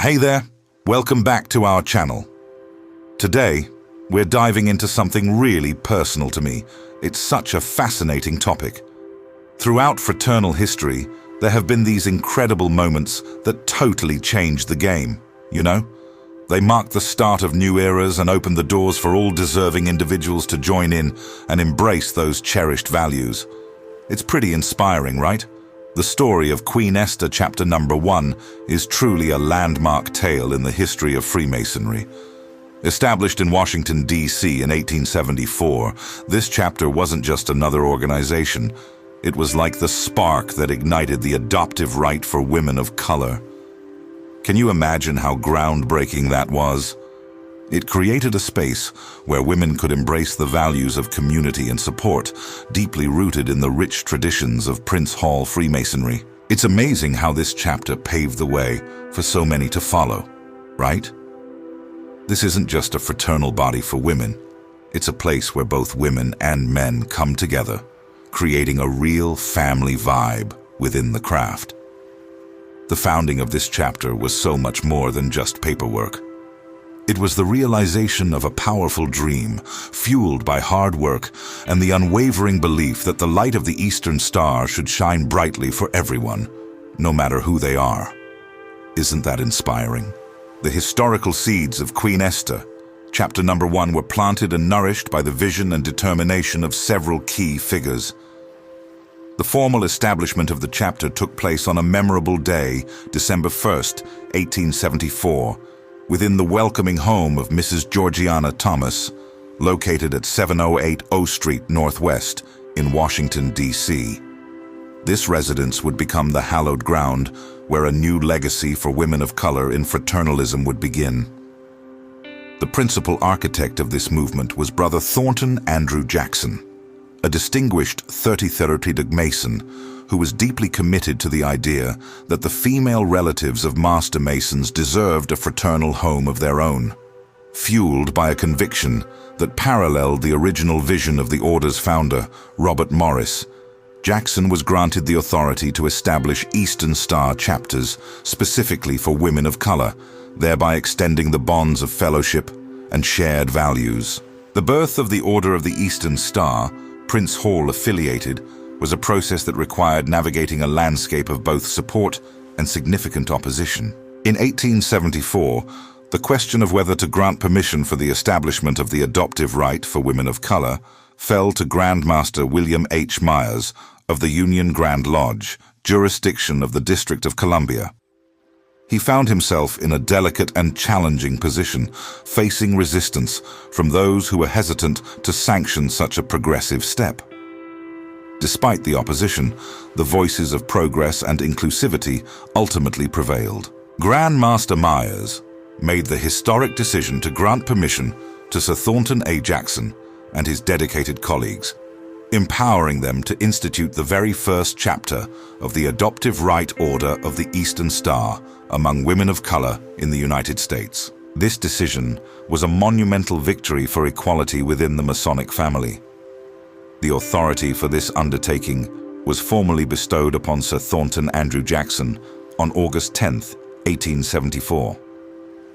Hey there, welcome back to our channel. Today, we're diving into something really personal to me. It's such a fascinating topic. Throughout fraternal history, there have been these incredible moments that totally changed the game, you know? They marked the start of new eras and opened the doors for all deserving individuals to join in and embrace those cherished values. It's pretty inspiring, right? The story of Queen Esther Chapter No. 1 is truly a landmark tale in the history of Freemasonry. Established in Washington, D.C. in 1874, this chapter wasn't just another organization. It was like the spark that ignited the adoptive right for women of color. Can you imagine how groundbreaking that was? It created a space where women could embrace the values of community and support, deeply rooted in the rich traditions of Prince Hall Freemasonry. It's amazing how this chapter paved the way for so many to follow, right? This isn't just a fraternal body for women. It's a place where both women and men come together, creating a real family vibe within the craft. The founding of this chapter was so much more than just paperwork. It was the realization of a powerful dream, fueled by hard work and the unwavering belief that the light of the Eastern Star should shine brightly for everyone, no matter who they are. Isn't that inspiring? The historical seeds of Queen Esther, Chapter No. 1, were planted and nourished by the vision and determination of several key figures. The formal establishment of the chapter took place on a memorable day, December 1st, 1874, within the welcoming home of Mrs. Georgiana Thomas, located at 708 O Street Northwest in Washington, D.C. This residence would become the hallowed ground where a new legacy for women of color in fraternalism would begin. The principal architect of this movement was Brother Thornton Andrew Jackson, a distinguished 33rd Mason who was deeply committed to the idea that the female relatives of Master Masons deserved a fraternal home of their own. Fueled by a conviction that paralleled the original vision of the Order's founder, Robert Morris, Jackson was granted the authority to establish Eastern Star chapters specifically for women of color, thereby extending the bonds of fellowship and shared values. The birth of the Order of the Eastern Star, Prince Hall affiliated, was a process that required navigating a landscape of both support and significant opposition. In 1874, the question of whether to grant permission for the establishment of the adoptive right for women of color fell to Grand Master William H. Myers of the Union Grand Lodge, jurisdiction of the District of Columbia. He found himself in a delicate and challenging position, facing resistance from those who were hesitant to sanction such a progressive step. Despite the opposition, the voices of progress and inclusivity ultimately prevailed. Grand Master Myers made the historic decision to grant permission to Sir Thornton A. Jackson and his dedicated colleagues, empowering them to institute the very first chapter of the Adoptive Right Order of the Eastern Star among women of color in the United States. This decision was a monumental victory for equality within the Masonic family. The authority for this undertaking was formally bestowed upon Sir Thornton Andrew Jackson on August 10, 1874.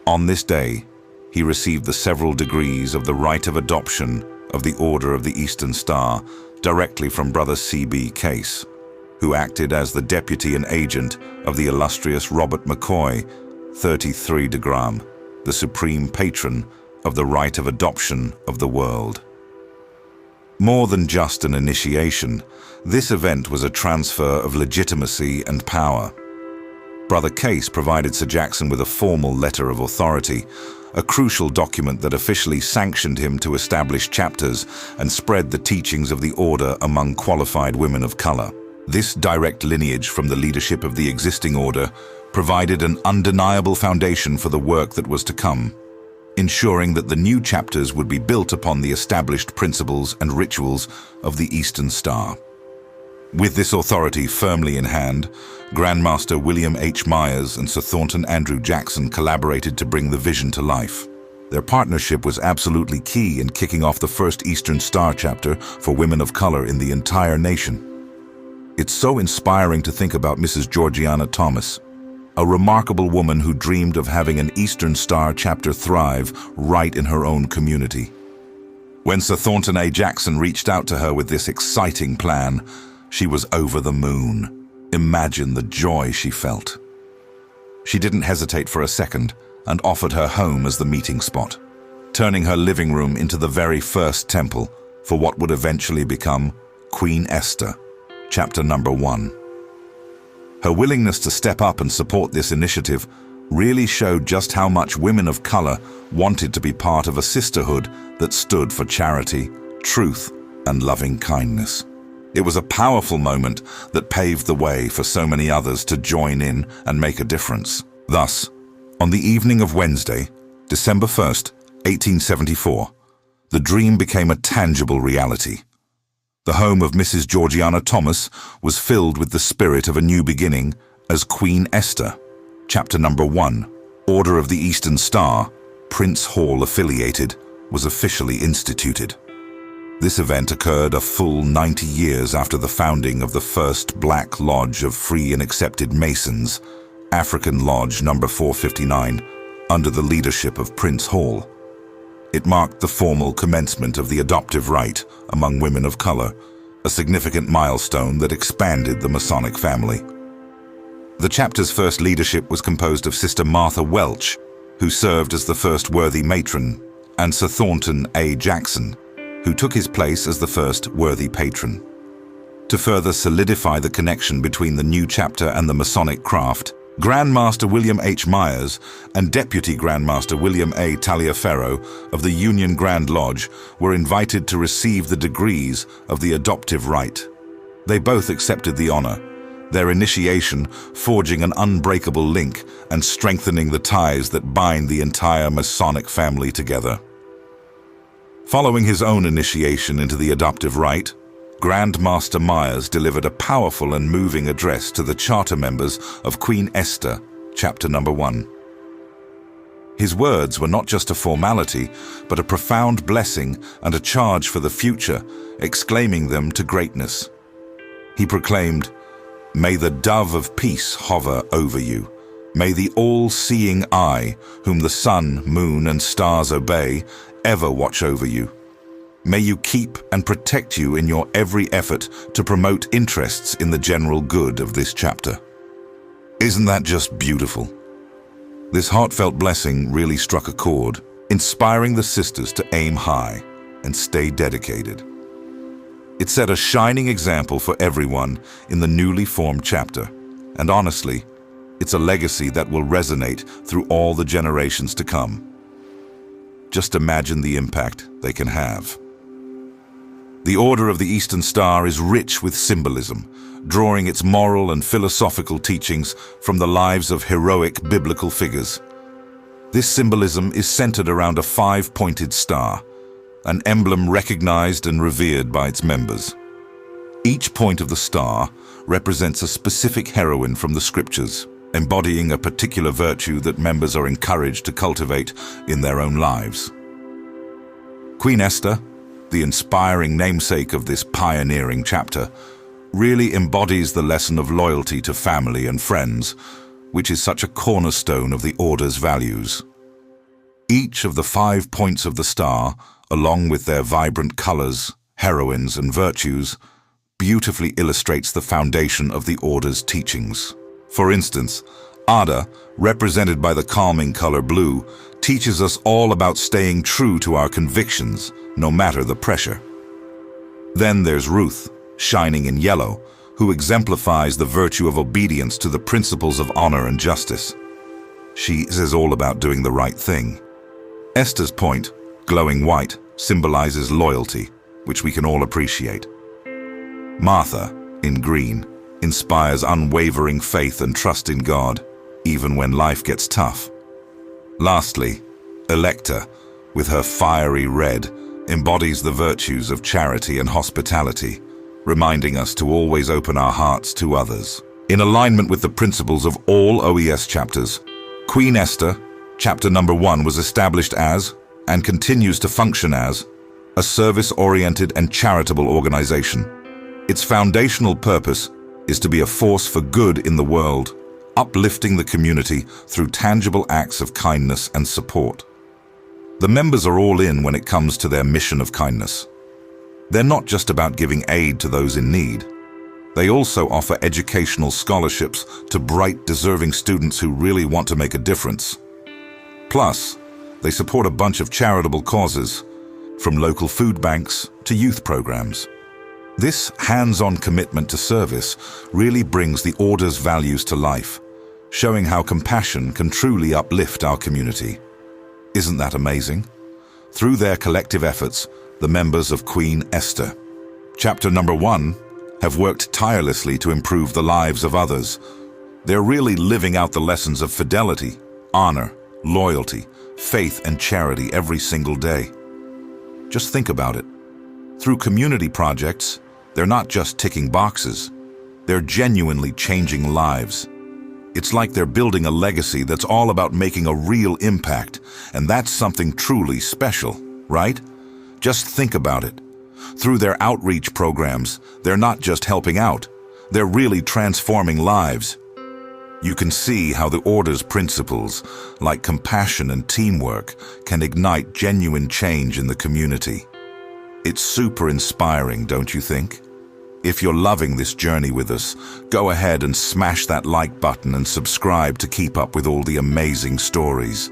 On this day, he received the several degrees of the right of adoption of the Order of the Eastern Star directly from Brother C.B. Case, who acted as the deputy and agent of the illustrious Robert McCoy, 33 de Gram, the supreme patron of the right of adoption of the world. More than just an initiation, this event was a transfer of legitimacy and power. Brother Case provided Sir Jackson with a formal letter of authority, a crucial document that officially sanctioned him to establish chapters and spread the teachings of the order among qualified women of color. This direct lineage from the leadership of the existing order provided an undeniable foundation for the work that was to come, ensuring that the new chapters would be built upon the established principles and rituals of the Eastern Star. With this authority firmly in hand, Grand Master William H. Myers and Sir Thornton Andrew Jackson collaborated to bring the vision to life. Their partnership was absolutely key in kicking off the first Eastern Star chapter for women of color in the entire nation. It's so inspiring to think about Mrs. Georgiana Thomas, a remarkable woman who dreamed of having an Eastern Star chapter thrive right in her own community. When Sir Thornton A. Jackson reached out to her with this exciting plan, she was over the moon. Imagine the joy she felt. She didn't hesitate for a second and offered her home as the meeting spot, turning her living room into the very first temple for what would eventually become Queen Esther, Chapter No. 1. Her willingness to step up and support this initiative really showed just how much women of color wanted to be part of a sisterhood that stood for charity, truth, and loving kindness. It was a powerful moment that paved the way for so many others to join in and make a difference. Thus, on the evening of Wednesday, December 1st, 1874, the dream became a tangible reality. The home of Mrs. Georgiana Thomas was filled with the spirit of a new beginning as Queen Esther, Chapter No. 1, Order of the Eastern Star, Prince Hall affiliated, was officially instituted. This event occurred a full 90 years after the founding of the first Black Lodge of Free and Accepted Masons, African Lodge No. 459, under the leadership of Prince Hall. It marked the formal commencement of the adoptive rite among women of color, a significant milestone that expanded the Masonic family. The chapter's first leadership was composed of Sister Martha Welch, who served as the first Worthy Matron, and Sir Thornton A. Jackson, who took his place as the first Worthy Patron. To further solidify the connection between the new chapter and the Masonic craft, Grand Master William H. Myers and Deputy Grand Master William A. Taliaferro of the Union Grand Lodge were invited to receive the degrees of the adoptive rite. They both accepted the honor, their initiation forging an unbreakable link and strengthening the ties that bind the entire Masonic family together. Following his own initiation into the adoptive rite, Grand Master Myers delivered a powerful and moving address to the charter members of Queen Esther, Chapter No. 1. His words were not just a formality, but a profound blessing and a charge for the future, exclaiming them to greatness. He proclaimed, "May the dove of peace hover over you. May the all-seeing eye, whom the sun, moon, and stars obey, ever watch over you. May you keep and protect you in your every effort to promote interests in the general good of this chapter." Isn't that just beautiful? This heartfelt blessing really struck a chord, inspiring the sisters to aim high and stay dedicated. It set a shining example for everyone in the newly formed chapter, and honestly, it's a legacy that will resonate through all the generations to come. Just imagine the impact they can have. The Order of the Eastern Star is rich with symbolism, drawing its moral and philosophical teachings from the lives of heroic biblical figures. This symbolism is centered around a five-pointed star, an emblem recognized and revered by its members. Each point of the star represents a specific heroine from the scriptures, embodying a particular virtue that members are encouraged to cultivate in their own lives. Queen Esther, the inspiring namesake of this pioneering chapter, really embodies the lesson of loyalty to family and friends, which is such a cornerstone of the Order's values. Each of the 5 points of the star, along with their vibrant colors, heroines, and virtues, beautifully illustrates the foundation of the Order's teachings. For instance, Ada, represented by the calming color blue, teaches us all about staying true to our convictions, no matter the pressure. Then there's Ruth, shining in yellow, who exemplifies the virtue of obedience to the principles of honor and justice. She is all about doing the right thing. Esther's point, glowing white, symbolizes loyalty, which we can all appreciate. Martha, in green, inspires unwavering faith and trust in God, even when life gets tough. Lastly, Electa, with her fiery red, embodies the virtues of charity and hospitality, reminding us to always open our hearts to others. In alignment with the principles of all OES chapters, Queen Esther, Chapter No. 1 was established as, and continues to function as, a service-oriented and charitable organization. Its foundational purpose is to be a force for good in the world, uplifting the community through tangible acts of kindness and support. The members are all in when it comes to their mission of kindness. They're not just about giving aid to those in need. They also offer educational scholarships to bright, deserving students who really want to make a difference. Plus, they support a bunch of charitable causes, from local food banks to youth programs. This hands-on commitment to service really brings the Order's values to life, showing how compassion can truly uplift our community. Isn't that amazing? Through their collective efforts, the members of Queen Esther, Chapter No. 1, have worked tirelessly to improve the lives of others. They're really living out the lessons of fidelity, honor, loyalty, faith, and charity every single day. Just think about it. Through community projects, they're not just ticking boxes. They're genuinely changing lives. It's like they're building a legacy that's all about making a real impact, and that's something truly special, right? Just think about it. Through their outreach programs, they're not just helping out, they're really transforming lives. You can see how the Order's principles, like compassion and teamwork, can ignite genuine change in the community. It's super inspiring, don't you think? If you're loving this journey with us, go ahead and smash that like button and subscribe to keep up with all the amazing stories.